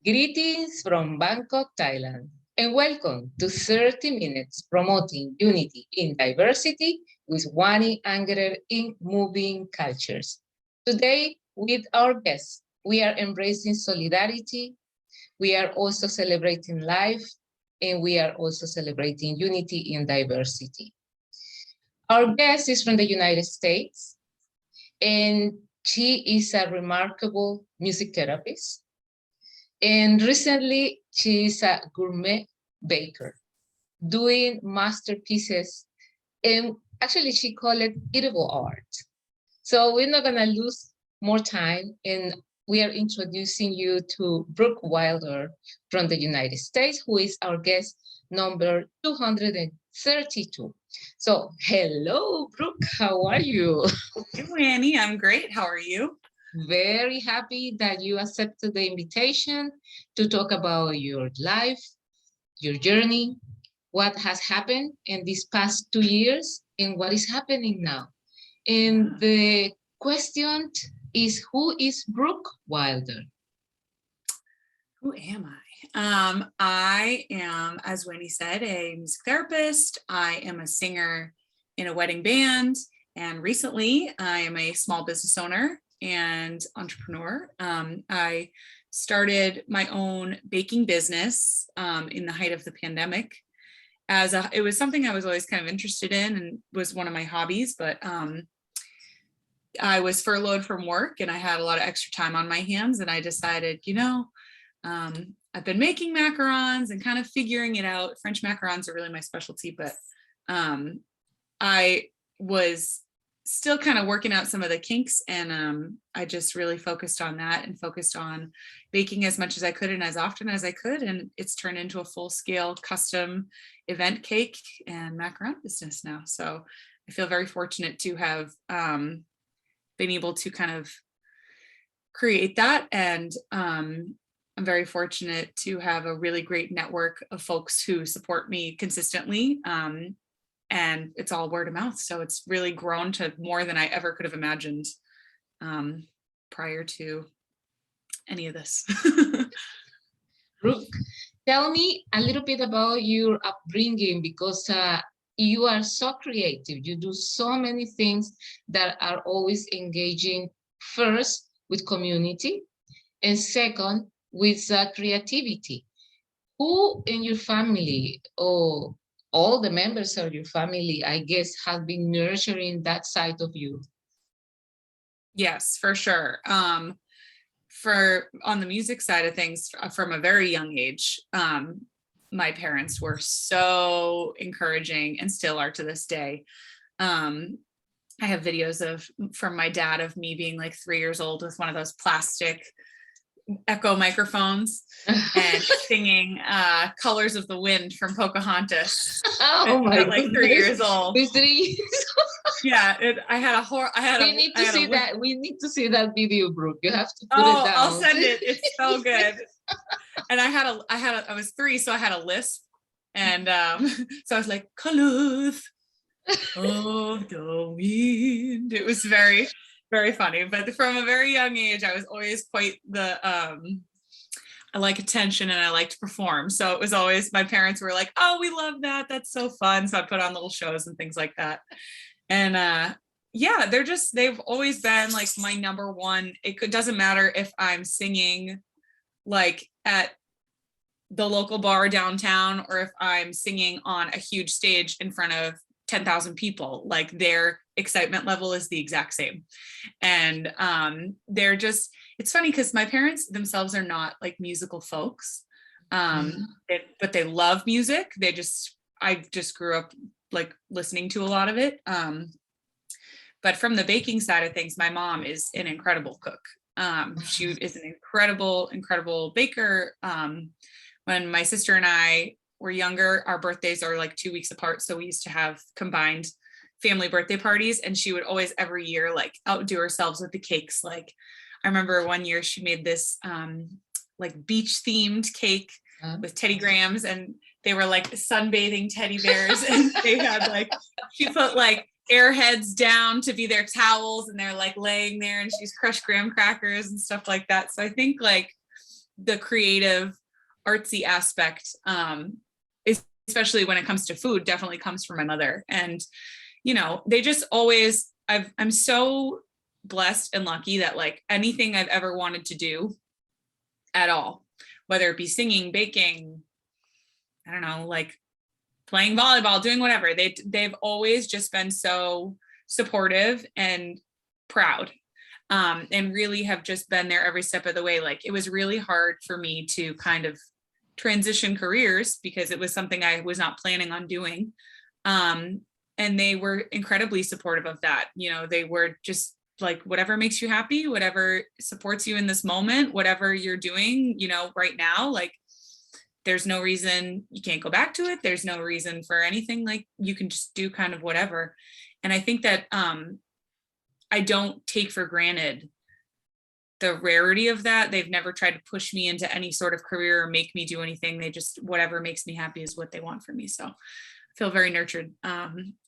Greetings from Bangkok, Thailand, and welcome to 30 Minutes Promoting Unity in Diversity with Wanayran in Moving Cultures. Today, with our guests, we are embracing solidarity, we are also celebrating life, and we are also celebrating unity in diversity. Our guest is from the United States, and she is a remarkable music therapist. And recently, she is a gourmet baker doing masterpieces. And actually, she called it edible art. So we're not going to lose more time. And we are introducing you to Brooke Wilder from the United States, who is our guest number 232. So hello, Brooke. How are you? Hey, Annie, I'm great. How are you? Very happy that you accepted the invitation to talk about your life, your journey, what has happened in these past 2 years, and what is happening now. And the question is, who is Brooke Wilder? Who am I? I am, as Winnie said, a music therapist. I am a singer in a wedding band. And recently, I am a small business owner and entrepreneur. I started my own baking business in the height of the pandemic. It was something I was always kind of interested in and was one of my hobbies, but I was furloughed from work and I had a lot of extra time on my hands, and I decided, I've been making macarons and kind of figuring it out. French macarons are really my specialty, but I was still kind of working out some of the kinks, and I just really focused on that and focused on baking as much as I could and as often as I could, and it's turned into a full-scale custom event cake and macaron business now. So I feel very fortunate to have been able to kind of create that, and I'm very fortunate to have a really great network of folks who support me consistently. And it's all word of mouth. So it's really grown to more than I ever could have imagined prior to any of this. Brooke, tell me a little bit about your upbringing, because you are so creative. You do so many things that are always engaging, first with community, and second with creativity. Who in your family, or all the members of your family, I guess, have been nurturing that side of you? Yes, for sure. For on the music side of things, from a very young age, my parents were so encouraging and still are to this day. I have videos from my dad of me being like 3 years old with one of those plastic echo microphones and singing Colors of the Wind from Pocahontas. Oh my at like 3 years old. 3 years. Yeah, We need to see that. We need to see that video, Brooke. You have to put it down. I'll send it. It's so good. And I was 3, so I had a lisp, and so I was like, colors of the wind. It was very, very funny. But from a very young age, I was always quite I like attention and I like to perform. So it was always, my parents were like, oh, we love that. That's so fun. So I put on little shows and things like that. And yeah, they've always been like my number one. It doesn't matter if I'm singing like at the local bar downtown or if I'm singing on a huge stage in front of 10,000 people, like their excitement level is the exact same. And it's funny because my parents themselves are not like musical folks, but they love music. I just grew up like listening to a lot of it. But from the baking side of things, my mom is an incredible cook. She is an incredible baker. When my sister and I were younger, our birthdays are like 2 weeks apart. So we used to have combined family birthday parties, and she would always every year like outdo herself with the cakes. Like I remember one year she made this like beach themed cake with Teddy Grahams, and they were like sunbathing teddy bears, and they had like, she put like airheads down to be their towels, and they're like laying there, and she's crushed graham crackers and stuff like that. So I think like the creative, artsy aspect, especially when it comes to food, definitely comes from my mother. And, you know, they just always, I'm so blessed and lucky that like anything I've ever wanted to do at all, whether it be singing, baking, I don't know, like playing volleyball, doing whatever, they've always just been so supportive and proud, and really have just been there every step of the way. Like it was really hard for me to kind of transition careers because it was something I was not planning on doing. And they were incredibly supportive of that. You know, they were just like, whatever makes you happy, whatever supports you in this moment, whatever you're doing, you know, right now, like there's no reason you can't go back to it. There's no reason for anything. Like you can just do kind of whatever. And I think that I don't take for granted the rarity of that. They've never tried to push me into any sort of career or make me do anything. They just, whatever makes me happy is what they want from me. So I feel very nurtured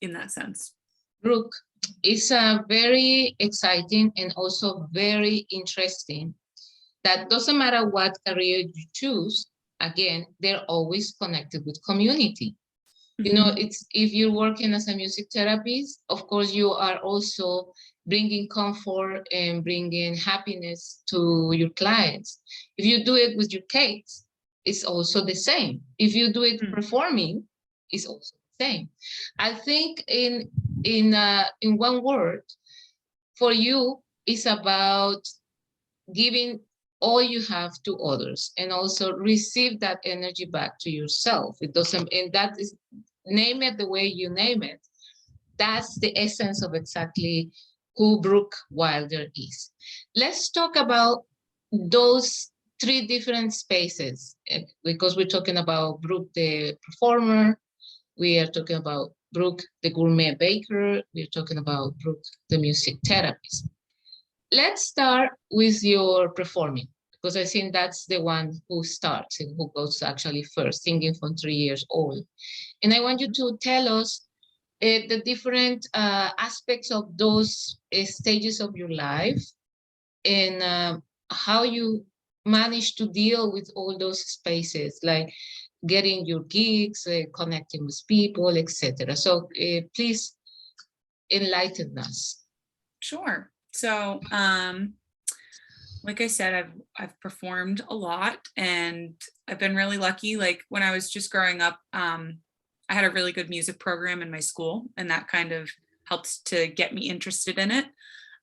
in that sense. Brooke, it's very exciting and also very interesting that doesn't matter what career you choose, again, they're always connected with community. You know, it's if you're working as a music therapist, of course, you are also bringing comfort and bringing happiness to your clients. If you do it with your cakes, it's also the same. If you do it performing, it's also the same. I think in one word, for you, it's about giving all you have to others and also receive that energy back to yourself. It doesn't, and that is, name it the way you name it. That's the essence of exactly who Brooke Wilder is. Let's talk about those three different spaces, because we're talking about Brooke, the performer. We are talking about Brooke, the gourmet baker. We're talking about Brooke, the music therapist. Let's start with your performing, because I think that's the one who starts and who goes actually first, singing from 3 years old. And I want you to tell us the different aspects of those stages of your life and how you manage to deal with all those spaces, like getting your gigs, connecting with people, etc. So please enlighten us. Sure. So, like I said, I've performed a lot and I've been really lucky. Like when I was just growing up, I had a really good music program in my school, and that kind of helped to get me interested in it.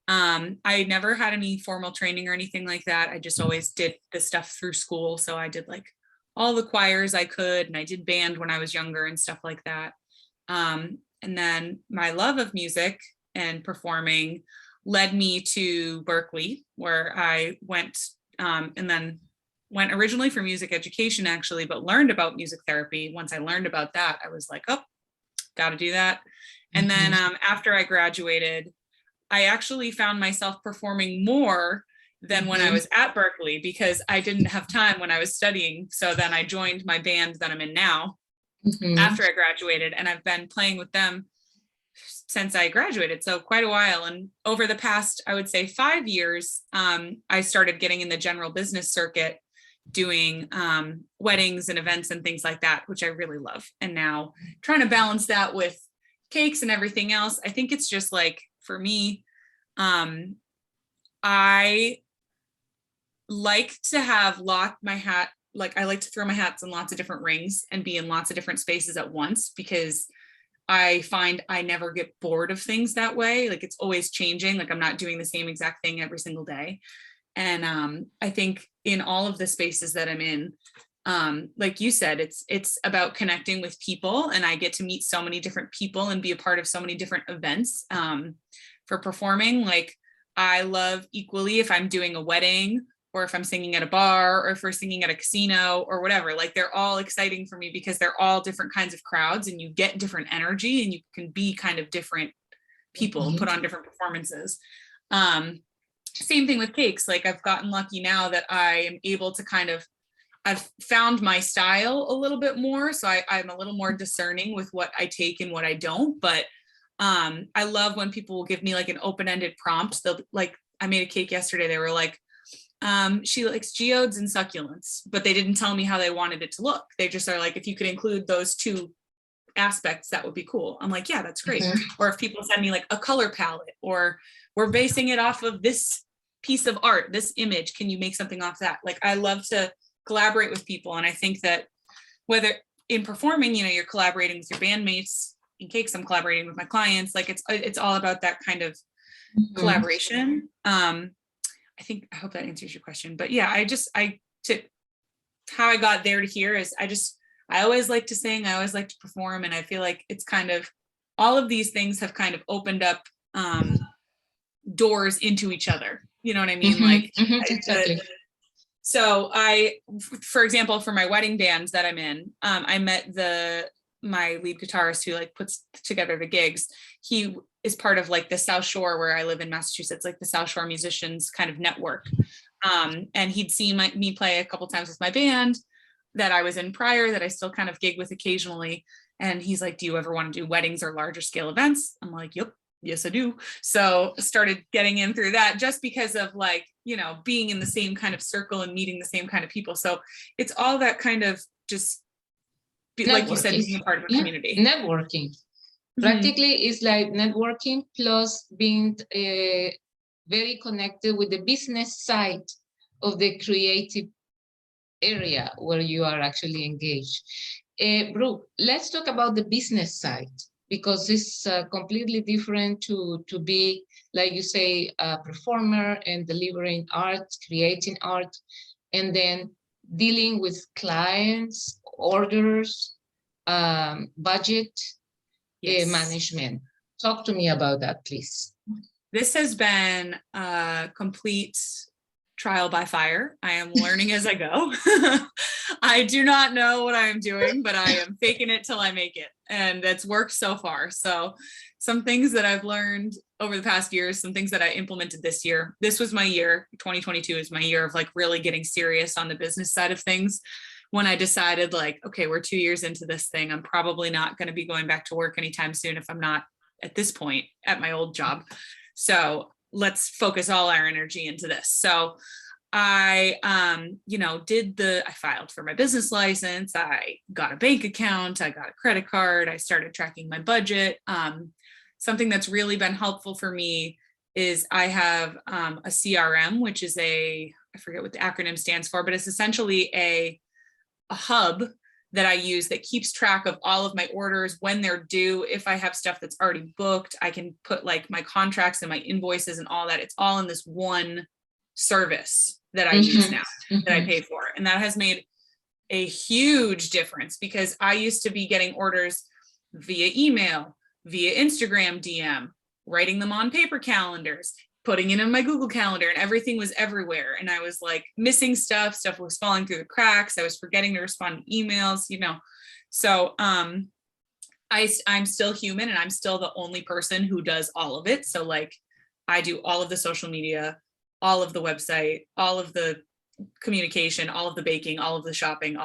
I never had any formal training or anything like that. I just always did the stuff through school. So I did like all the choirs I could, and I did band when I was younger and stuff like that. And then my love of music and performing led me to Berkeley, where I went, and then went originally for music education actually, but learned about music therapy. Once I learned about that, I was like, oh, got to do that. And then after I graduated, I actually found myself performing more than when I was at Berkeley, because I didn't have time when I was studying. So then I joined my band that I'm in now after I graduated, and I've been playing with them since I graduated, so quite a while. And over the past, I would say 5 years, I started getting in the general business circuit, doing weddings and events and things like that, which I really love. And now trying to balance that with cakes and everything else. I think it's just like, for me, I like to have I like to throw my hats in lots of different rings and be in lots of different spaces at once, because I find I never get bored of things that way. Like it's always changing. Like I'm not doing the same exact thing every single day. And I think in all of the spaces that I'm in, like you said, it's about connecting with people, and I get to meet so many different people and be a part of so many different events. For performing, like I love equally if I'm doing a wedding, or if I'm singing at a bar, or if we're singing at a casino or whatever. Like they're all exciting for me because they're all different kinds of crowds, and you get different energy, and you can be kind of different people, put on different performances. Same thing with cakes. Like I've gotten lucky now that I am able to I've found my style a little bit more. So I'm a little more discerning with what I take and what I don't. But I love when people will give me like an open-ended prompt. They'll like, I made a cake yesterday. They were like, She likes geodes and succulents, but they didn't tell me how they wanted it to look. They just are like, if you could include those two aspects, that would be cool. I'm like, yeah, that's great. Or if people send me like a color palette, or we're basing it off of this piece of art, this image, can you make something off that? Like, I love to collaborate with people. And I think that whether in performing, you know, you're collaborating with your bandmates. In cakes, I'm collaborating with my clients. Like, it's all about that kind of collaboration. I hope that answers your question. But yeah, how I got there to here is I always like to sing, I always like to perform. And I feel like it's kind of, all of these things have kind of opened up doors into each other. You know what I mean? Exactly. So for example, for my wedding bands that I'm in, I met my lead guitarist who like puts together the gigs. He is part of like the South Shore, where I live in Massachusetts, like the South Shore musicians kind of network. And he'd seen me play a couple times with my band that I was in prior, that I still kind of gig with occasionally. And he's like, do you ever want to do weddings or larger scale events? I'm like, yep. Yes, I do. So started getting in through that, just because of like, you know, being in the same kind of circle and meeting the same kind of people. So it's all that kind of just, like you said, being a part of a community. Networking. Practically, it's like networking plus being very connected with the business side of the creative area where you are actually engaged. Brooke, let's talk about the business side, because it's completely different to be, like you say, a performer and delivering art, creating art, and then dealing with clients, orders, budget, management. Talk to me about that, please. This has been a complete trial by fire. I am learning as I go. I do not know what I am doing, but I am faking it till I make it. And that's worked so far. So some things that I've learned over the past years, some things that I implemented this year. This was my year. 2022 is my year of like really getting serious on the business side of things. When I decided like, okay, we're 2 years into this thing. I'm probably not going to be going back to work anytime soon if I'm not at this point at my old job. So let's focus all our energy into this. So I filed for my business license. I got a bank account. I got a credit card. I started tracking my budget. Something that's really been helpful for me is I have a CRM, which is I forget what the acronym stands for, but it's essentially a hub that I use that keeps track of all of my orders, when they're due. If I have stuff that's already booked, I can put like my contracts and my invoices and all that. It's all in this one service that I use now, that I pay for. And that has made a huge difference, because I used to be getting orders via email, via Instagram DM, writing them on paper calendars, putting it in my Google Calendar, and everything was everywhere. And I was like missing stuff was falling through the cracks. I was forgetting to respond to emails, you know. So I'm still human, and I'm still the only person who does all of it. So like I do all of the social media, all of the website, all of the communication, all of the baking, all of the shopping,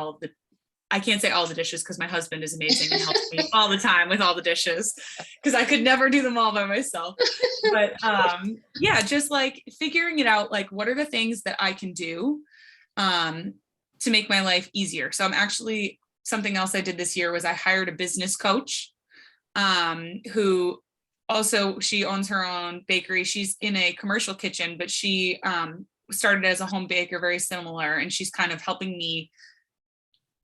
I can't say all the dishes, because my husband is amazing and helps me all the time with all the dishes, because I could never do them all by myself. But just like figuring it out, like what are the things that I can do to make my life easier. So something else I did this year was I hired a business coach who also, she owns her own bakery. She's in a commercial kitchen, but she started as a home baker, very similar. And she's kind of helping me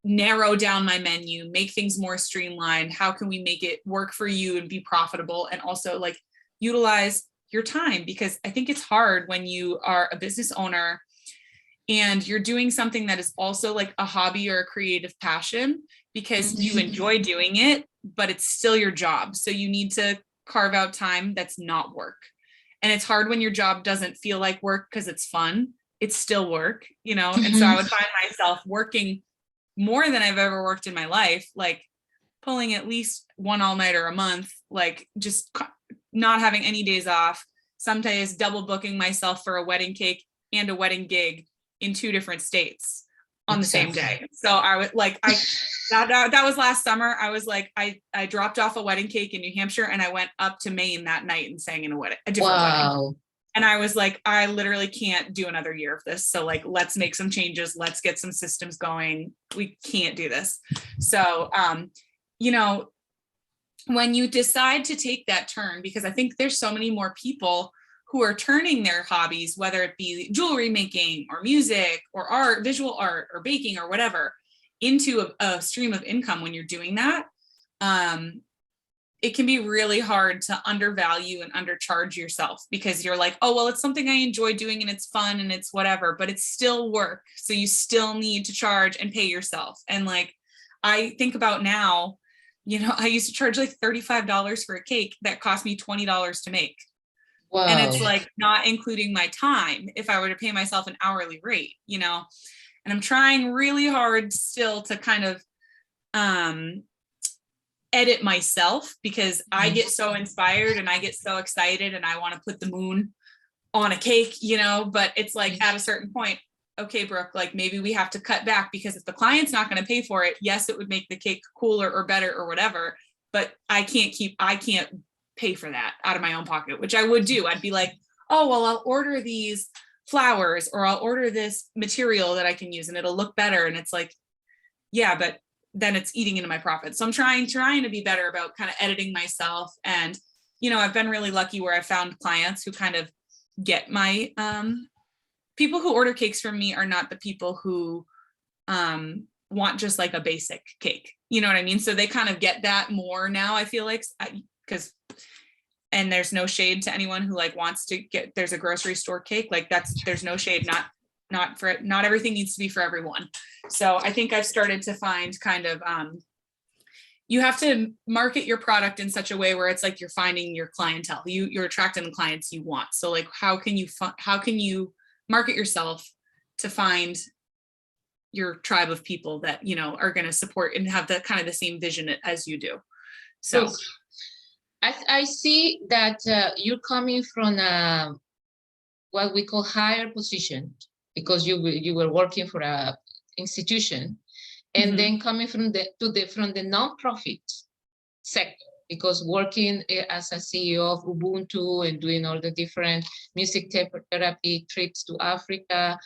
narrow down my menu, make things more streamlined. How can we make it work for you and be profitable, and also like utilize your time? Because I think it's hard when you are a business owner and you're doing something that is also like a hobby or a creative passion, because you enjoy doing it, but it's still your job. So you need to carve out time that's not work. And it's hard when your job doesn't feel like work because it's fun. It's still work, you know? And so I would find myself working more than I've ever worked in my life, like pulling at least one all-nighter a month, like just not having any days off, some days double booking myself for a wedding cake and a wedding gig in 2 different states on the same day. So I was like, that was last summer. I was like, I dropped off a wedding cake in New Hampshire and I went up to Maine that night and sang in a different wedding. And I was like, I literally can't do another year of this. So like, let's make some changes. Let's get some systems going. We can't do this. So, you know, when you decide to take that turn, because I think there's so many more people who are turning their hobbies, whether it be jewelry making or music or art, visual art or baking or whatever, into a stream of income. When you're doing that, it can be really hard to undervalue and undercharge yourself, because you're like, oh, well, it's something I enjoy doing and it's fun and it's whatever, but it's still work. So you still need to charge and pay yourself. And like, I think about now, you know, I used to charge like $35 for a cake that cost me $20 to make. Wow. And it's like not including my time if I were to pay myself an hourly rate, you know. And I'm trying really hard still to kind of edit myself, because I get so inspired and I get so excited and I want to put the moon on a cake, you know, but it's like at a certain point, okay, Brooke, like maybe we have to cut back, because if the client's not going to pay for it, yes, it would make the cake cooler or better or whatever, but I can't pay for that out of my own pocket, which I would do. I'd be like, oh, well, I'll order these flowers or I'll order this material that I can use and it'll look better. And it's like, yeah, but then it's eating into my profit. So I'm trying to be better about kind of editing myself. And, you know, I've been really lucky where I found clients who kind of get my, people who order cakes from me are not the people who want just like a basic cake. You know what I mean? So they kind of get that more now, I feel like, because, and there's no shade to anyone who like wants to get, there's a grocery store cake, like there's no shade, not everything needs to be for everyone. So I think I've started to find kind of, you have to market your product in such a way where it's like you're finding your clientele, you're attracting the clients you want. So like, how can you market yourself to find your tribe of people that, you know, are going to support and have the kind of the same vision as you do. So Look, I see that you're coming from what we call higher position, because you were working for a institution, and then coming from the nonprofit sector, because working as a CEO of Ubuntu and doing all the different music therapy trips to Africa,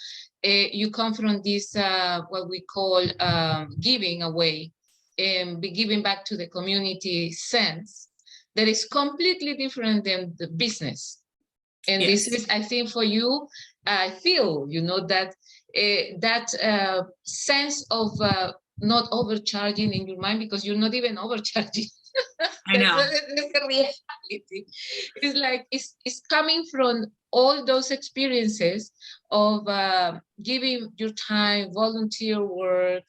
you come from this what we call giving away and be giving back to the community sense that is completely different than the business. And yes. This is, I think, for you, I feel, you know, that that sense of not overcharging in your mind, because you're not even overcharging. I know. That's the reality. It's like it's coming from all those experiences of giving your time, volunteer work,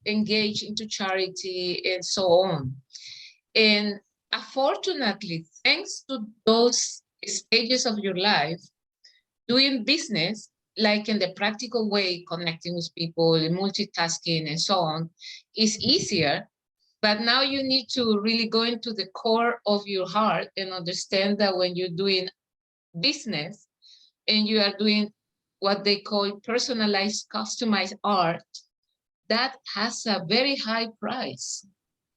engage into charity, and so on. And unfortunately, thanks to those stages of your life, doing business, like in the practical way, connecting with people, multitasking, and so on, is easier. But now you need to really go into the core of your heart and understand that when you're doing business and you are doing what they call personalized, customized art, that has a very high price.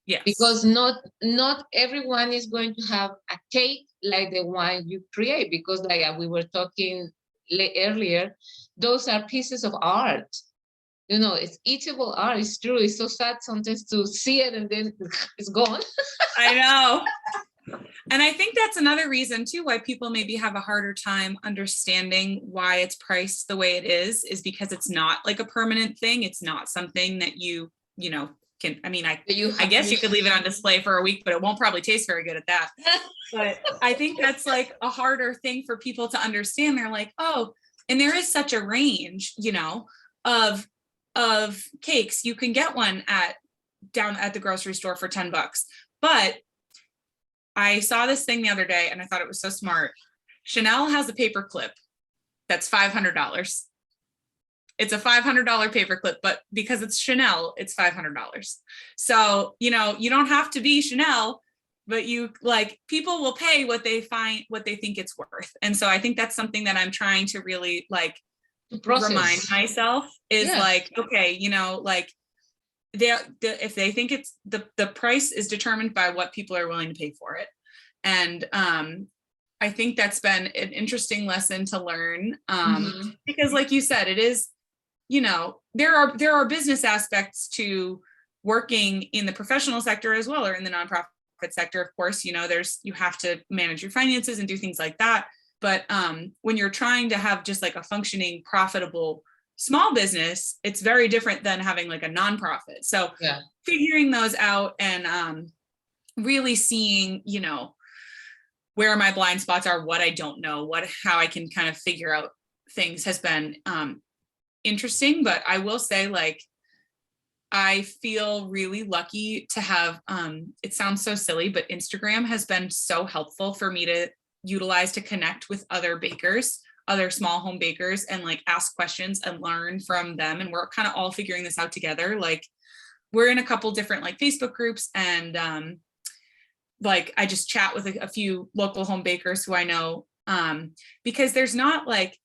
Yes. Because not everyone is going to have a cake like the one you create, because like we were talking earlier, those are pieces of art. You know, it's eatable art. It's true. It's so sad sometimes to see it and then it's gone. I know. And I think that's another reason too why people maybe have a harder time understanding why it's priced the way it is because it's not like a permanent thing. It's not something that you know, can, I mean, I guess you could leave it on display for a week, but it won't probably taste very good at that. But I think that's like a harder thing for people to understand. They're like, oh, and there is such a range, you know, of cakes. You can get one down at the grocery store for $10. But I saw this thing the other day and I thought it was so smart. Chanel has a paper clip that's $500. It's a $500 paper clip, but because it's Chanel, it's $500. So, you know, you don't have to be Chanel, but you like people will pay what they think it's worth. And so I think that's something that I'm trying to really like remind myself is like, okay, you know, like if they think it's the price is determined by what people are willing to pay for it. And I think that's been an interesting lesson to learn. Mm-hmm. Because like you said, it is, there are business aspects to working in the professional sector as well, or in the nonprofit sector. Of course, you have to manage your finances and do things like that. But when you're trying to have just like a functioning, profitable small business, it's very different than having like a nonprofit. So figuring those out and really seeing, where my blind spots are, what I don't know, how I can kind of figure out things has been interesting. But I will say, like, I feel really lucky to have, it sounds so silly, but Instagram has been so helpful for me to utilize to connect with other bakers, other small home bakers, and like ask questions and learn from them. And we're kind of all figuring this out together. Like, we're in a couple different like Facebook groups, and like I just chat with a few local home bakers who I know, because there's not like,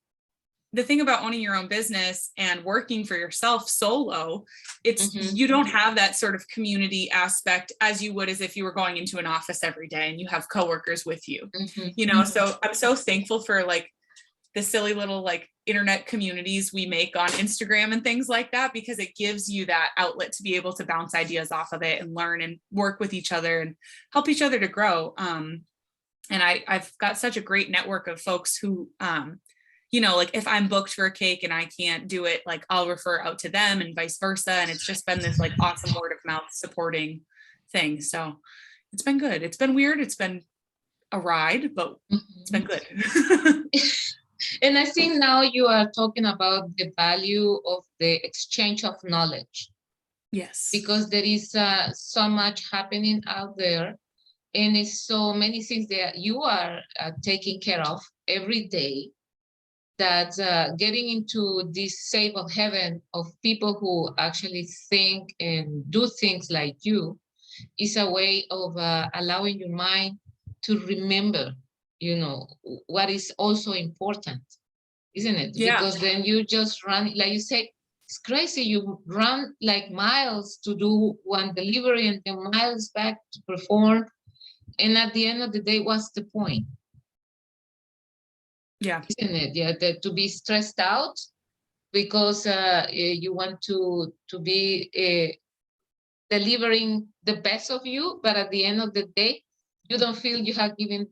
the thing about owning your own business and working for yourself solo, it's you don't have that sort of community aspect as you would as if you were going into an office every day and you have coworkers with you, so I'm so thankful for like the silly little like internet communities we make on Instagram and things like that, because it gives you that outlet to be able to bounce ideas off of it and learn and work with each other and help each other to grow. And I've got such a great network of folks who, like if I'm booked for a cake and I can't do it, like I'll refer out to them and vice versa. And it's just been this like awesome word of mouth supporting thing. So it's been good. It's been weird. It's been a ride, but it's been good. And I think now you are talking about the value of the exchange of knowledge. Yes. Because there is so much happening out there, and it's so many things that you are taking care of every day, that getting into this safe of heaven of people who actually think and do things like you is a way of allowing your mind to remember, what is also important, isn't it? Yeah. Because then you just run, like you said, it's crazy. You run like miles to do one delivery and then miles back to perform. And at the end of the day, what's the point? Yeah. Isn't it? Yeah, to be stressed out because you want to be delivering the best of you, but at the end of the day, you don't feel you haven't given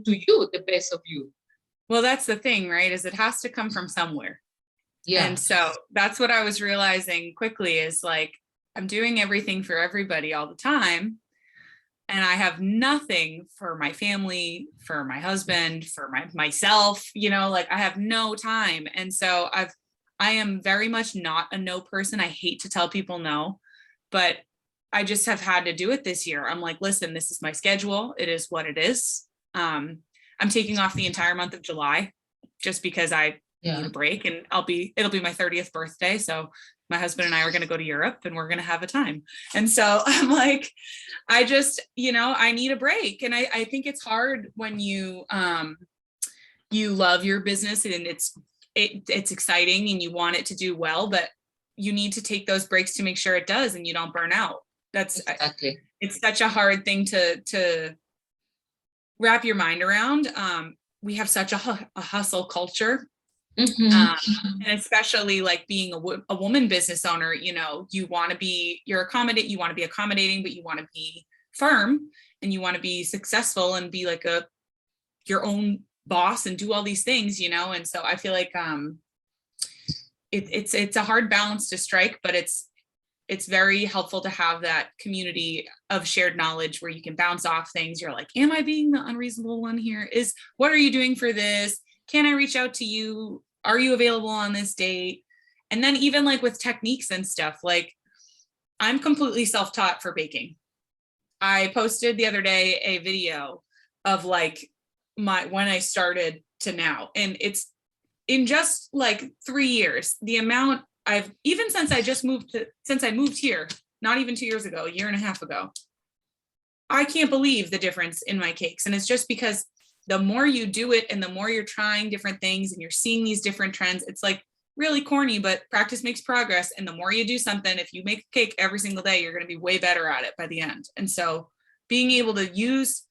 to you the best of you. Well, that's the thing, right? Is it has to come from somewhere. Yeah. And so that's what I was realizing quickly is like, I'm doing everything for everybody all the time. And I have nothing for my family, for my husband, for myself, like I have no time. And so I am very much not a no person. I hate to tell people no, but I just have had to do it this year. I'm like, listen, this is my schedule. It is what it is. I'm taking off the entire month of July just because I need a break, and it'll be my 30th birthday. So my husband and I are going to go to Europe and we're going to have a time. And so I'm like, I just, I need a break. And I think it's hard when you love your business and it's exciting and you want it to do well, but you need to take those breaks to make sure it does and you don't burn out. That's exactly. It's such a hard thing to wrap your mind around. We have such a hustle culture. And especially like being a woman business owner, you want to be accommodating, but you want to be firm and you want to be successful and be like your own boss and do all these things, and so I feel like it's a hard balance to strike, but it's very helpful to have that community of shared knowledge where you can bounce off things. You're like, am I being the unreasonable one here? What are you doing for this? Can I reach out to you? Are you available on this date? And then even like with techniques and stuff, like I'm completely self-taught for baking. I posted the other day a video of like when I started to now, and it's in just like 3 years, the amount since I moved here, not even 2 years ago, a year and a half ago, I can't believe the difference in my cakes. And it's just because the more you do it and the more you're trying different things and you're seeing these different trends, it's like really corny, but practice makes progress. And the more you do something, if you make a cake every single day, you're going to be way better at it by the end. And so being able to use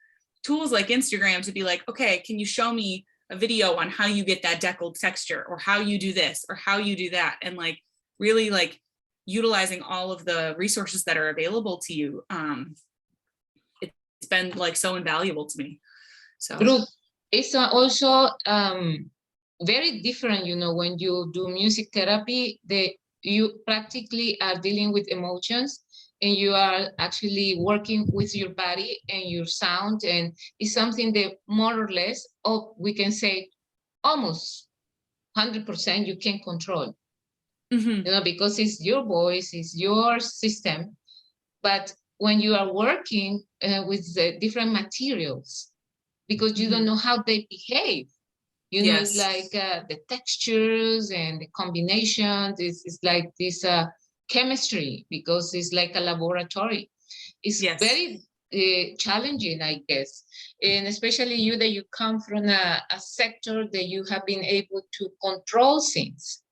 tools like Instagram to be like, okay, can you show me a video on how you get that deckled texture, or how you do this, or how you do that, and like really like utilizing all of the resources that are available to you. It's been like so invaluable to me. So Brooke, it's also very different, when you do music therapy, you practically are dealing with emotions, and you are actually working with your body and your sound, and it's something that more or less, we can say almost 100% you can control, because it's your voice, it's your system. But when you are working with the different materials, because you don't know how they behave, it's like the textures and the combinations. It's like this chemistry, because it's like a laboratory. It's very challenging, I guess. And especially you, that you come from a sector that you have been able to control things.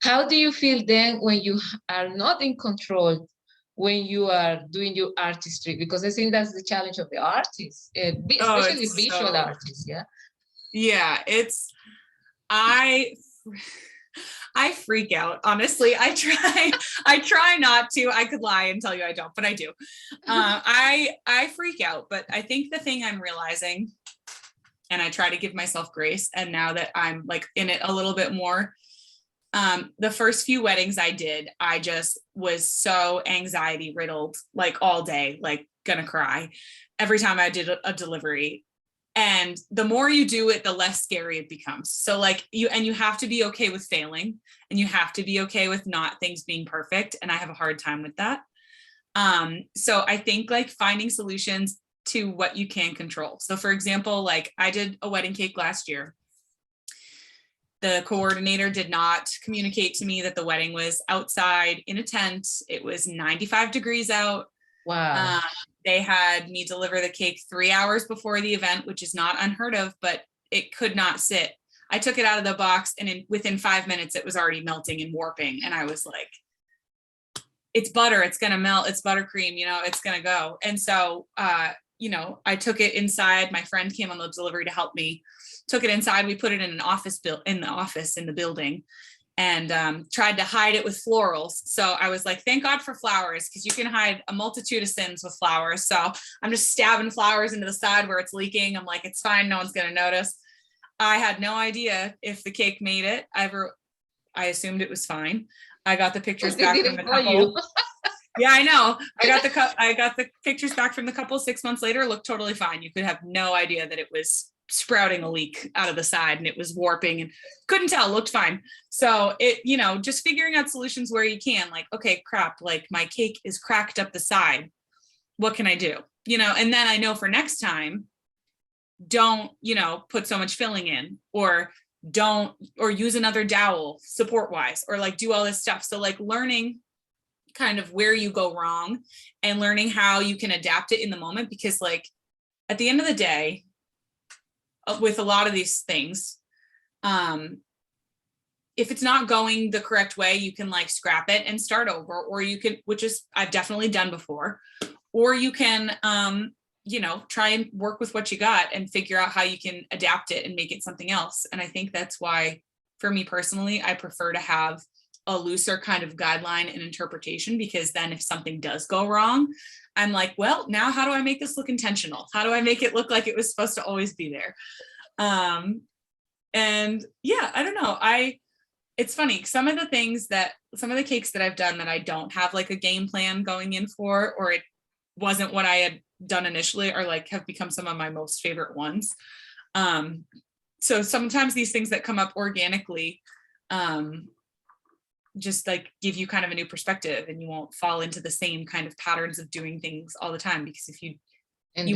How do you feel then when you are not in control, when you are doing your artistry? Because I think that's the challenge of the artist, especially visual artists. Yeah, I freak out, honestly. I try not to. I could lie and tell you I don't, but I do. I freak out, but I think the thing I'm realizing, and I try to give myself grace, and now that I'm like in it a little bit more, the first few weddings I did, I just was so anxiety riddled, like all day, like gonna cry every time I did a delivery. And the more you do it, the less scary it becomes. So like you have to be okay with failing, and you have to be okay with not things being perfect. And I have a hard time with that. So I think like finding solutions to what you can control. So for example, like I did a wedding cake last year. The coordinator did not communicate to me that the wedding was outside in a tent. It was 95 degrees out. Wow. They had me deliver the cake 3 hours before the event, which is not unheard of, but it could not sit. I took it out of the box, and within 5 minutes, it was already melting and warping. And I was like, it's butter, it's going to melt. It's buttercream, it's going to go. And so, I took it inside. My friend came on the delivery to help me, took it inside. We put it in an office in the building, and tried to hide it with florals. So I was like, thank God for flowers, because you can hide a multitude of sins with flowers. So I'm just stabbing flowers into the side where it's leaking. I'm like, it's fine. No one's going to notice. I had no idea if the cake made it. I assumed it was fine. I got the pictures back from the couple. Yeah, I know. I got the pictures back from the couple 6 months later. It looked totally fine. You could have no idea that it was sprouting a leak out of the side, and it was warping, and couldn't tell, looked fine. So it, just figuring out solutions where you can, like, okay, crap, like my cake is cracked up the side. What can I do? And then I know for next time, don't, put so much filling in, or use another dowel support wise, or like do all this stuff. So like learning kind of where you go wrong, and learning how you can adapt it in the moment, because like at the end of the day, with a lot of these things, if it's not going the correct way, you can like scrap it and start over, or you can, which is I've definitely done before, or you can try and work with what you got and figure out how you can adapt it and make it something else. And I think that's why, for me personally, I prefer to have a looser kind of guideline and interpretation, because then if something does go wrong, I'm like, well, now how do I make this look intentional? How do I make it look like it was supposed to always be there? And yeah, I don't know. It's funny. Some of the cakes that I've done that I don't have like a game plan going in for, or it wasn't what I had done initially, are like have become some of my most favorite ones. So sometimes these things that come up organically, just like give you kind of a new perspective, and you won't fall into the same kind of patterns of doing things all the time, because if you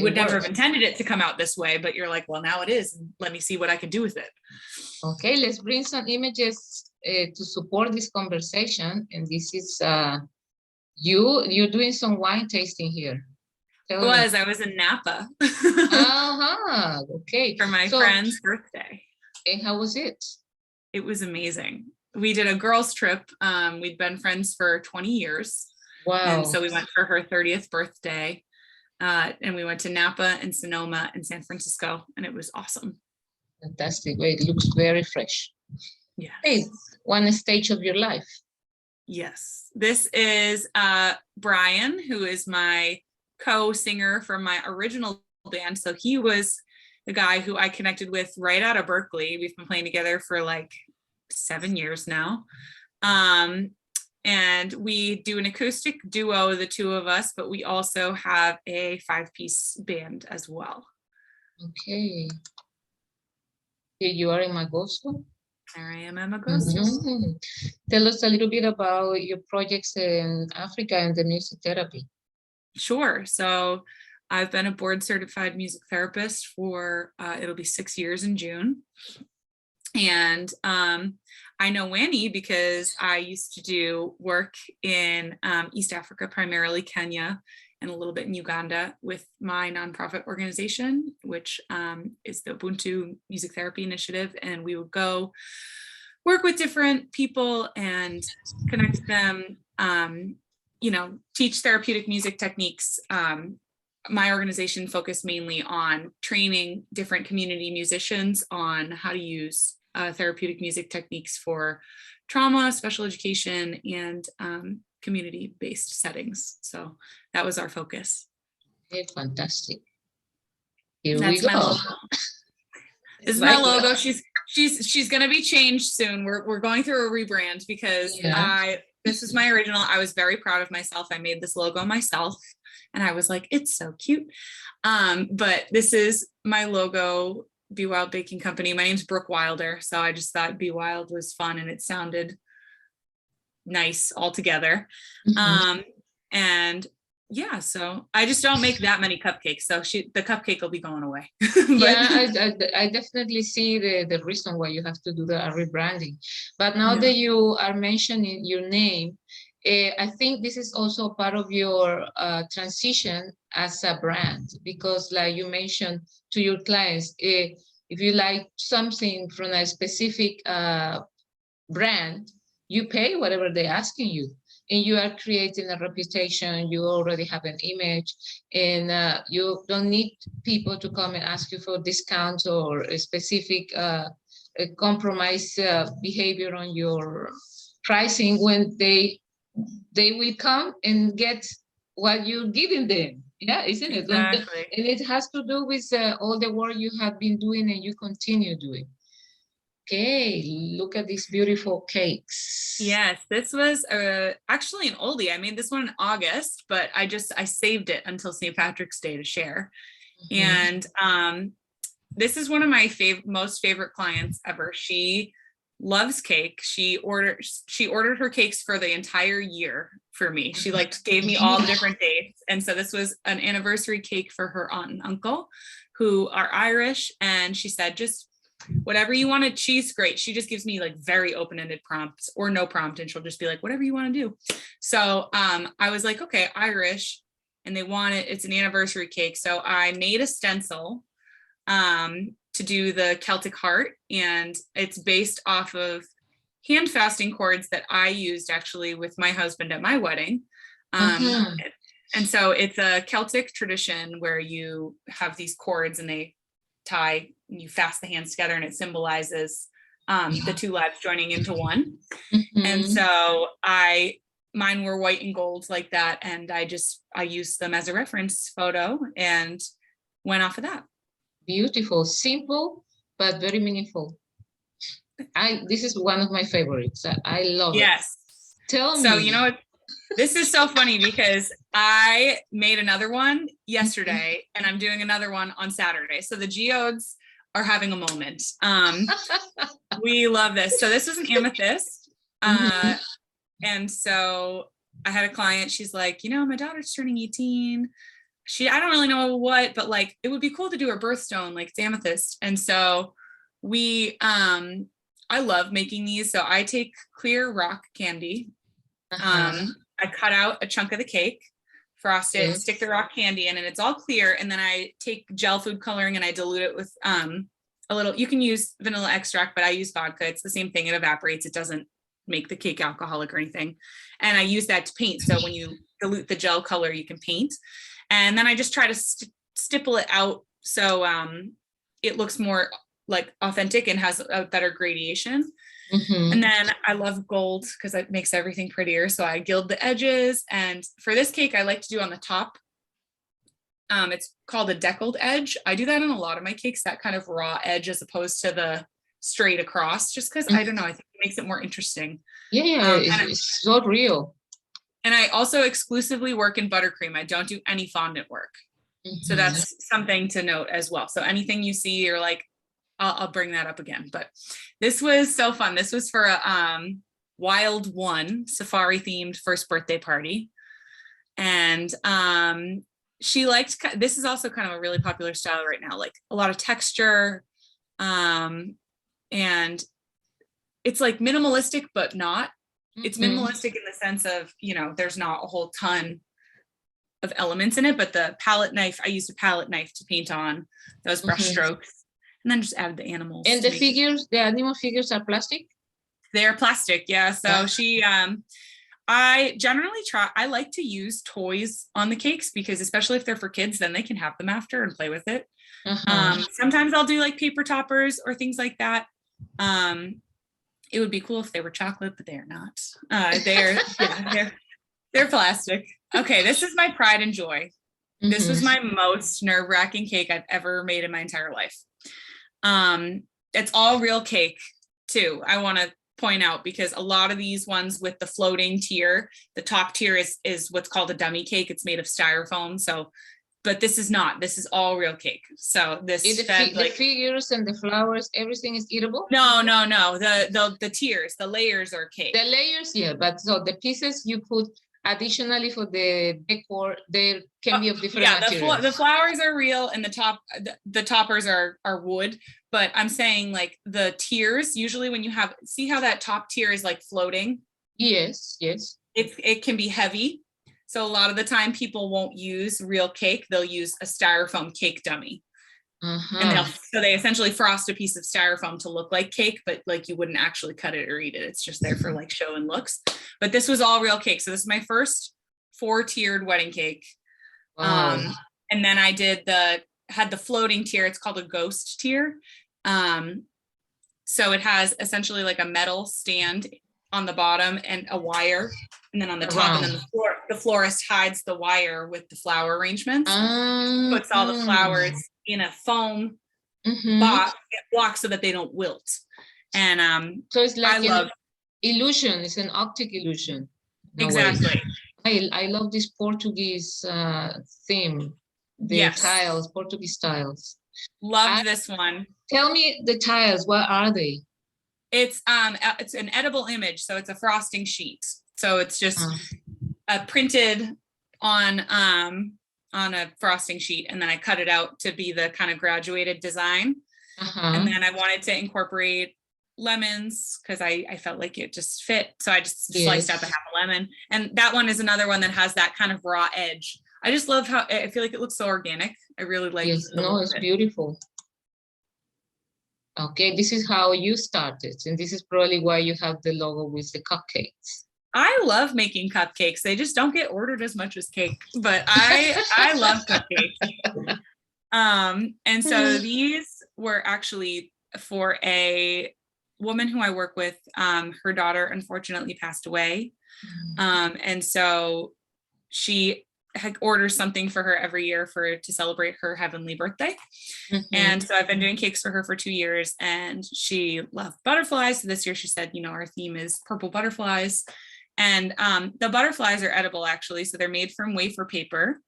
would never have intended it to come out this way, but you're like, well, now it is, and let me see what I can do with it. Okay, let's bring some images to support this conversation. And this is you're doing some wine tasting here. I was in Napa. Okay. For my friend's birthday. And how was it? It was amazing. We did a girls' trip. We'd been friends for 20 years. Wow. And so we went for her 30th birthday. And we went to Napa and Sonoma and San Francisco, and it was awesome. Fantastic. It looks very fresh. Yeah. Hey, one stage of your life. Yes. This is Brian, who is my co-singer from my original band. So he was the guy who I connected with right out of Berkeley. We've been playing together for like 7 years now. And we do an acoustic duo, the two of us, but we also have a 5-piece band as well. Okay. Here you are in Magoso. There I am, Magoso. Mm-hmm. Tell us a little bit about your projects in Africa and the music therapy. Sure. So I've been a board certified music therapist for, it'll be 6 years in June. And I know Wani because I used to do work in East Africa, primarily Kenya, and a little bit in Uganda with my nonprofit organization, which is the Ubuntu Music Therapy Initiative. And we would go work with different people and connect them, teach therapeutic music techniques. My organization focused mainly on training different community musicians on how to use therapeutic music techniques for trauma, special education, and community-based settings. So that was our focus. Okay, fantastic. Here That's we my go. logo. This is my logo. She's going to be changed soon. We're going through a rebrand because this is my original. I was very proud of myself. I made this logo myself, and I was like, it's so cute. But this is my logo. b.wild Baking Company. My name's Brooke Wilder, so I just thought b.wild was fun and it sounded nice all together. Mm-hmm. And yeah, so I just don't make that many cupcakes, so the cupcake will be going away. I definitely see the reason why you have to do the rebranding. But now that you are mentioning your name, I think this is also part of your transition as a brand, because like you mentioned to your clients, if you like something from a specific brand, you pay whatever they're asking you, and you are creating a reputation. You already have an image, and you don't need people to come and ask you for discounts or a specific compromise behavior on your pricing when they will come and get what you're giving them. Yeah, isn't it? Exactly. And it has to do with all the work you have been doing and you continue doing. Okay, look at these beautiful cakes. Yes, this was actually an oldie. I made this one in August, but I saved it until St. Patrick's Day to share. Mm-hmm. And this is one of my most favorite clients ever. She loves cake. She ordered her cakes for the entire year for me. She gave me all the different dates. And so this was an anniversary cake for her aunt and uncle who are Irish. And she said, just whatever you want to choose, great. She just gives me very open-ended prompts or no prompt. And she'll just be like, whatever you want to do. So I was like, okay, Irish. And they want it. It's an anniversary cake. So I made a stencil to do the Celtic heart, and it's based off of hand fasting cords that I used actually with my husband at my wedding. And so it's a Celtic tradition where you have these cords and they tie and you fast the hands together, and it symbolizes the two lives joining into one. And so mine were white and gold like that, and I used them as a reference photo and went off of that. Beautiful, simple, but very meaningful. This is one of my favorites. I love it. Yes. Tell me. So, you know what? This is so funny because I made another one yesterday and I'm doing another one on Saturday. So the geodes are having a moment. We love this. So this was an amethyst. And so I had a client, she's like, my daughter's turning 18. I don't really know what, but it would be cool to do her birthstone, it's amethyst. And so I love making these. So I take clear rock candy. I cut out a chunk of the cake, frost it, stick the rock candy in, and it's all clear. And then I take gel food coloring and I dilute it with a little, you can use vanilla extract, but I use vodka. It's the same thing. It evaporates. It doesn't make the cake alcoholic or anything. And I use that to paint. So when you dilute the gel color, you can paint. And then I just try to stipple it out so it looks more like authentic and has a better gradation. And then I love gold because it makes everything prettier. So I gild the edges. And for this cake, I like to do on the top. It's called a deckled edge. I do that on a lot of my cakes, that kind of raw edge as opposed to the straight across, just because I don't know, I think it makes it more interesting. Yeah, it's so real. And I also exclusively work in buttercream. I don't do any fondant work. So that's something to note as well. So anything you see, you're like, I'll bring that up again. But this was so fun. This was for a Wild One safari themed first birthday party. And she liked, this is also kind of a really popular style right now, like a lot of texture. And it's like minimalistic, but not. It's minimalistic in the sense of, you know, there's not a whole ton of elements in it, but the palette knife, I used a palette knife to paint on those brush strokes. And then just added the animals. And the figures, the animal figures are plastic? They're plastic, yeah. So she, I generally I like to use toys on the cakes because especially if they're for kids, then they can have them after and play with it. Sometimes I'll do like paper toppers or things like that. It would be cool if they were chocolate, but they are not. They're plastic. Okay, this is my pride and joy. This was my most nerve-wracking cake I've ever made in my entire life. It's all real cake too. I want to point out because a lot of these ones with the floating tier, the top tier is what's called a dummy cake. It's made of styrofoam. So, but this is not. This is all real cake. So this the figures and the flowers, everything is eatable? No. The tiers, the layers are cake. The layers, yeah, but so the pieces you put additionally for the decor, they can be of different materials. The flowers are real and the toppers are wood, but I'm saying like the tiers, usually when you see how that top tier is like floating? Yes. It can be heavy. So a lot of the time people won't use real cake. They'll use a styrofoam cake dummy. And so they essentially frost a piece of styrofoam to look like cake, but like you wouldn't actually cut it or eat it. It's just there for like show and looks. But this was all real cake. So this is my first 4-tiered wedding cake. And then I had the floating tier. It's called a ghost tier. So it has essentially like a metal stand on the bottom and a wire, and then on the top, and then the florist hides the wire with the flower arrangements. Puts all the flowers in a foam block so that they don't wilt. And so it's like illusion. It's an optic illusion. Exactly. I love this Portuguese theme. The tiles, Portuguese tiles. Love this one. Tell me the tiles. What are they? It's an edible image, so it's a frosting sheet. So it's just printed on a frosting sheet, and then I cut it out to be the kind of graduated design. And then I wanted to incorporate lemons because I felt like it just fit. So I just sliced up a half a lemon. And that one is another one that has that kind of raw edge. I just love how I feel like it looks so organic. I really like it. It's beautiful. Okay, this is how you started, and this is probably why you have the logo with the cupcakes. I love making cupcakes. They just don't get ordered as much as cake, but I love cupcakes. And so these were actually for a woman who I work with. Her daughter unfortunately passed away. And so she orders something for her every year to celebrate her heavenly birthday. And so I've been doing cakes for her for 2 years, and she loved butterflies. So this year she said, our theme is purple butterflies. And the butterflies are edible actually. So they're made from wafer paper.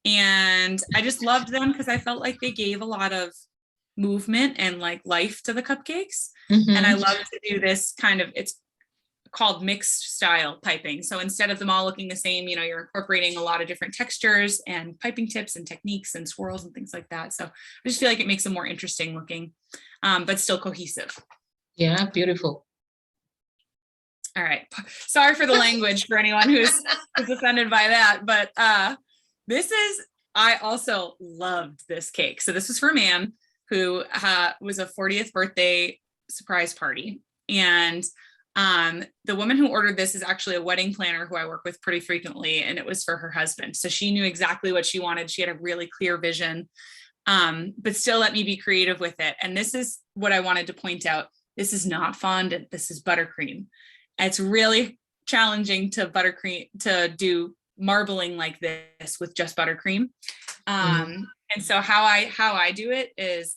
And I just loved them because I felt like they gave a lot of movement and like life to the cupcakes. And I love to do this kind of, it's called mixed style piping. So instead of them all looking the same, you're incorporating a lot of different textures and piping tips and techniques and swirls and things like that. So I just feel like it makes them more interesting looking, but still cohesive. Yeah, beautiful. All right. Sorry for the language for anyone who's offended by that, but I also loved this cake. So this was for a man who was a 40th birthday surprise party. And The woman who ordered this is actually a wedding planner who I work with pretty frequently, and it was for her husband. So she knew exactly what she wanted. She had a really clear vision, but still let me be creative with it. And this is what I wanted to point out. This is not fondant. This is buttercream. It's really challenging to do marbling like this with just buttercream. And so how I do it is,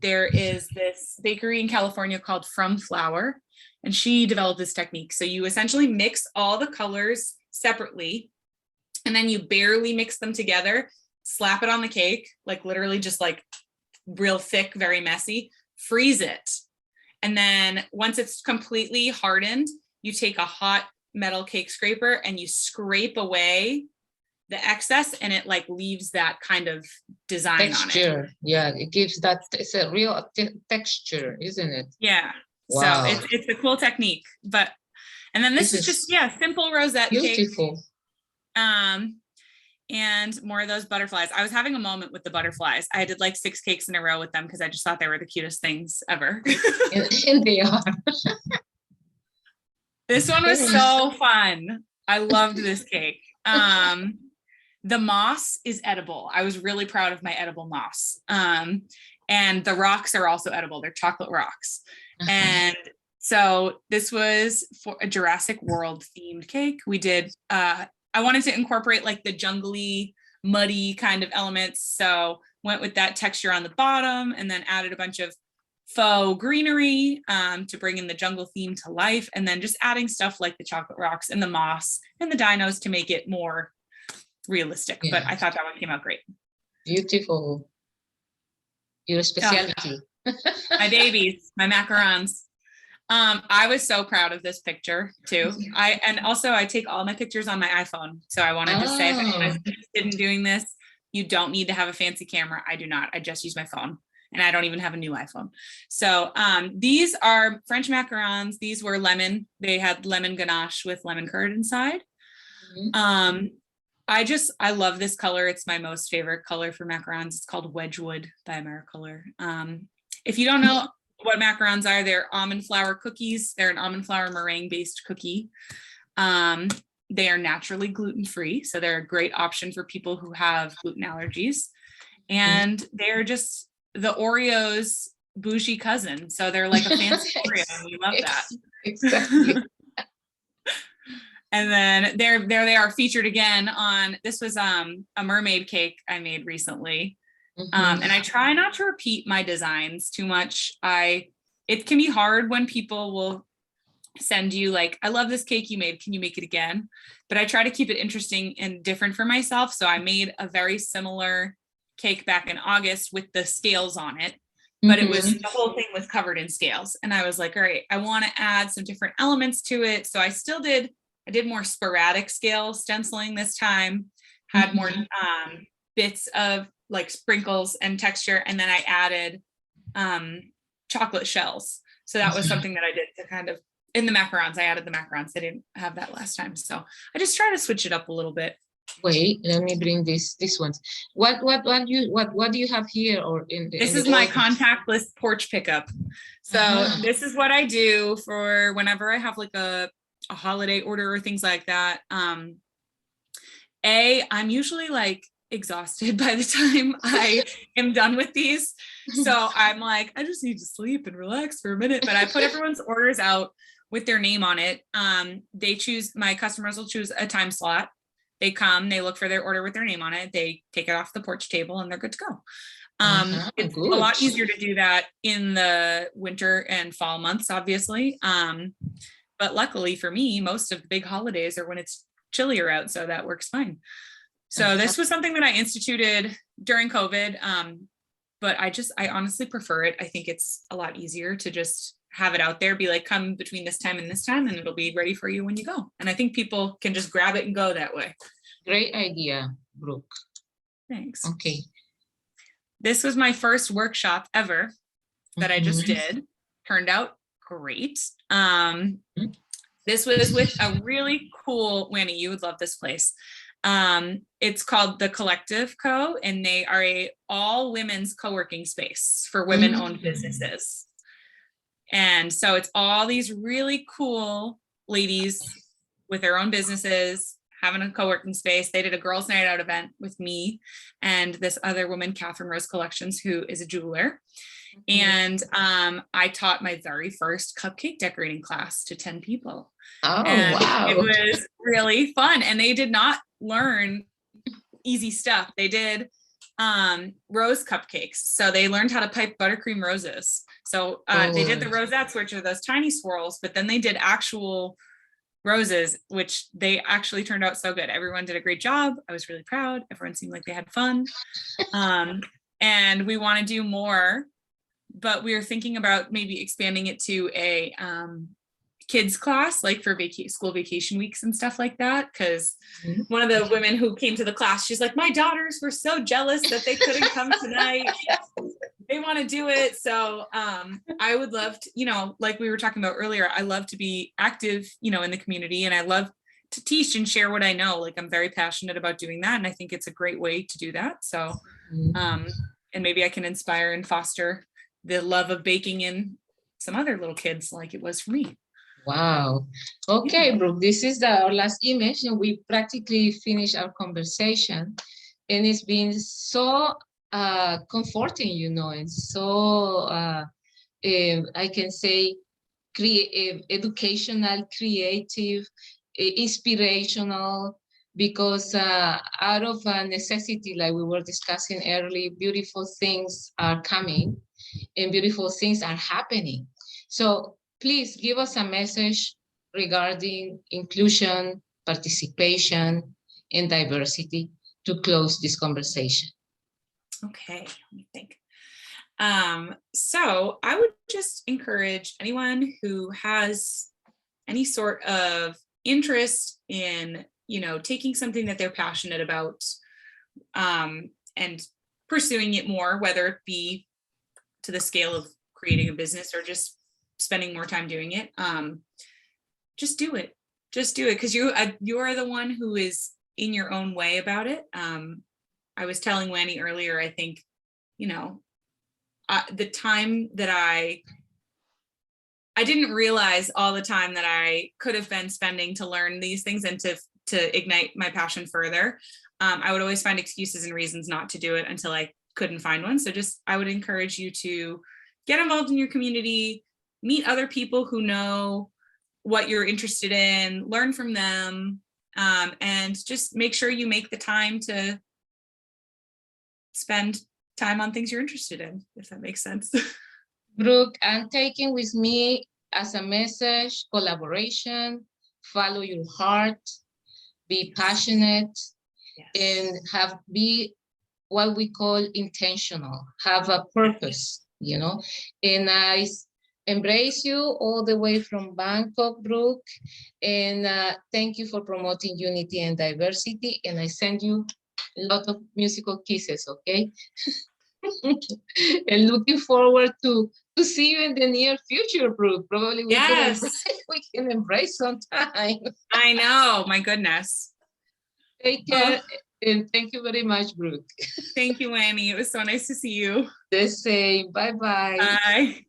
there is this bakery in California called From Flour, and she developed this technique. So you essentially mix all the colors separately, and then you barely mix them together, slap it on the cake, like literally just like real thick, very messy, freeze it. And then once it's completely hardened, you take a hot metal cake scraper and you scrape away the excess, and it like leaves that kind of design texture on it. Yeah, it gives that, it's a real texture, isn't it? Yeah. Wow. So it's a cool technique. But and then this is just simple rosette beautiful cake. And more of those butterflies. I was having a moment with the butterflies. I did like 6 cakes in a row with them because I just thought they were the cutest things ever. and they are. This one was so fun. I loved this cake. The moss is edible. I was really proud of my edible moss. And the rocks are also edible. They're chocolate rocks. And so this was for a Jurassic World themed cake. We did, I wanted to incorporate like the jungly, muddy kind of elements. So went with that texture on the bottom, and then added a bunch of faux greenery to bring in the jungle theme to life. And then just adding stuff like the chocolate rocks and the moss and the dinos to make it more realistic. But I thought that one came out great. Beautiful. Your specialty. My babies, my macarons. I was so proud of this picture too. I take all my pictures on my iPhone. So I wanted to say, if anyone's interested in doing this, you don't need to have a fancy camera. I do not. I just use my phone, and I don't even have a new iPhone. So these are French macarons. These were lemon. They had lemon ganache with lemon curd inside. I love this color. It's my most favorite color for macarons. It's called Wedgwood by Americolor. If you don't know what macarons are, they're almond flour cookies. They're an almond flour meringue based cookie. They are naturally gluten-free, so they're a great option for people who have gluten allergies. And they're just the Oreo's bougie cousin. So they're like a fancy Oreo, and we love that. Exactly. And then there they are, featured again on, this was a mermaid cake I made recently. And I try not to repeat my designs too much. It can be hard when people will send you like, I love this cake you made, can you make it again? But I try to keep it interesting and different for myself. So I made a very similar cake back in August with the scales on it, but it was, the whole thing was covered in scales. And I was like, all right, I want to add some different elements to it. So I did more sporadic scale stenciling this time, had more bits of like sprinkles and texture. And then I added chocolate shells. So that was something that I did to kind of, in the macarons, I added the macarons. I didn't have that last time. So I just try to switch it up a little bit. Wait, let me bring these ones. What do you have here, or this is my contactless porch pickup. So this is what I do for whenever I have like a holiday order or things like that. I'm usually like exhausted by the time I am done with these. So I'm like, I just need to sleep and relax for a minute. But I put everyone's orders out with their name on it. My customers will choose a time slot. They come, they look for their order with their name on it. They take it off the porch table and they're good to go. It's a lot easier to do that in the winter and fall months, obviously. But luckily for me, most of the big holidays are when it's chillier out. So that works fine. So this was something that I instituted during COVID. But I honestly prefer it. I think it's a lot easier to just have it out there, be like, come between this time and this time, and it'll be ready for you when you go. And I think people can just grab it and go that way. Great idea, Brooke. Thanks. Okay. This was my first workshop ever that I just did. Turned out great. This was with a really cool, Wanny, you would love this place. It's called The Collective Co., and they are a all women's co-working space for women-owned businesses. And so it's all these really cool ladies with their own businesses, having a co-working space. They did a girls' night out event with me and this other woman, Catherine Rose Collections, who is a jeweler. And I taught my very first cupcake decorating class to 10 people. Oh, and wow. It was really fun. And they did not learn easy stuff. They did rose cupcakes. So they learned how to pipe buttercream roses. So they did the rosettes, which are those tiny swirls, but then they did actual roses, which they actually turned out so good. Everyone did a great job. I was really proud. Everyone seemed like they had fun. And we want to do more, but we were thinking about maybe expanding it to a kids class, like for school vacation weeks and stuff like that. Because one of the women who came to the class, she's like, my daughters were so jealous that they couldn't come tonight. They want to do it. So I would love to, you know, like we were talking about earlier, I love to be active, you know, in the community, and I love to teach and share what I know. Like I'm very passionate about doing that. And I think it's a great way to do that. So, and maybe I can inspire and foster the love of baking in some other little kids like it was for me. Wow. Okay, Brooke, this is our last image, and we practically finished our conversation. And it's been so comforting, you know, and so I can say educational, creative, inspirational, because out of necessity, like we were discussing earlier, beautiful things are coming and beautiful things are happening. So please give us a message regarding inclusion, participation, and diversity to close this conversation. Okay, let me think. So I would just encourage anyone who has any sort of interest in, you know, taking something that they're passionate about and pursuing it more, whether it be to the scale of creating a business or just spending more time doing it. Just do it. Just do it, because you are the one who is in your own way about it. I was telling Wanny earlier, I think, you know, the time that I didn't realize all the time that I could have been spending to learn these things and to ignite my passion further. I would always find excuses and reasons not to do it until I couldn't find one. So I would encourage you to get involved in your community, meet other people who know what you're interested in, learn from them, and just make sure you make the time to spend time on things you're interested in, if that makes sense. Brooke, I'm taking with me as a message, collaboration, follow your heart, be passionate, and be what we call intentional, have a purpose, you know. And I embrace you all the way from Bangkok, Brooke, and thank you for promoting unity and diversity, and I send you a lot of musical kisses, okay? And looking forward to see you in the near future, Brooke. Probably we can embrace sometime. I know, my goodness. Take care, and thank you very much, Brooke. Thank you, Wanny. It was so nice to see you. The same. Bye-bye. Bye.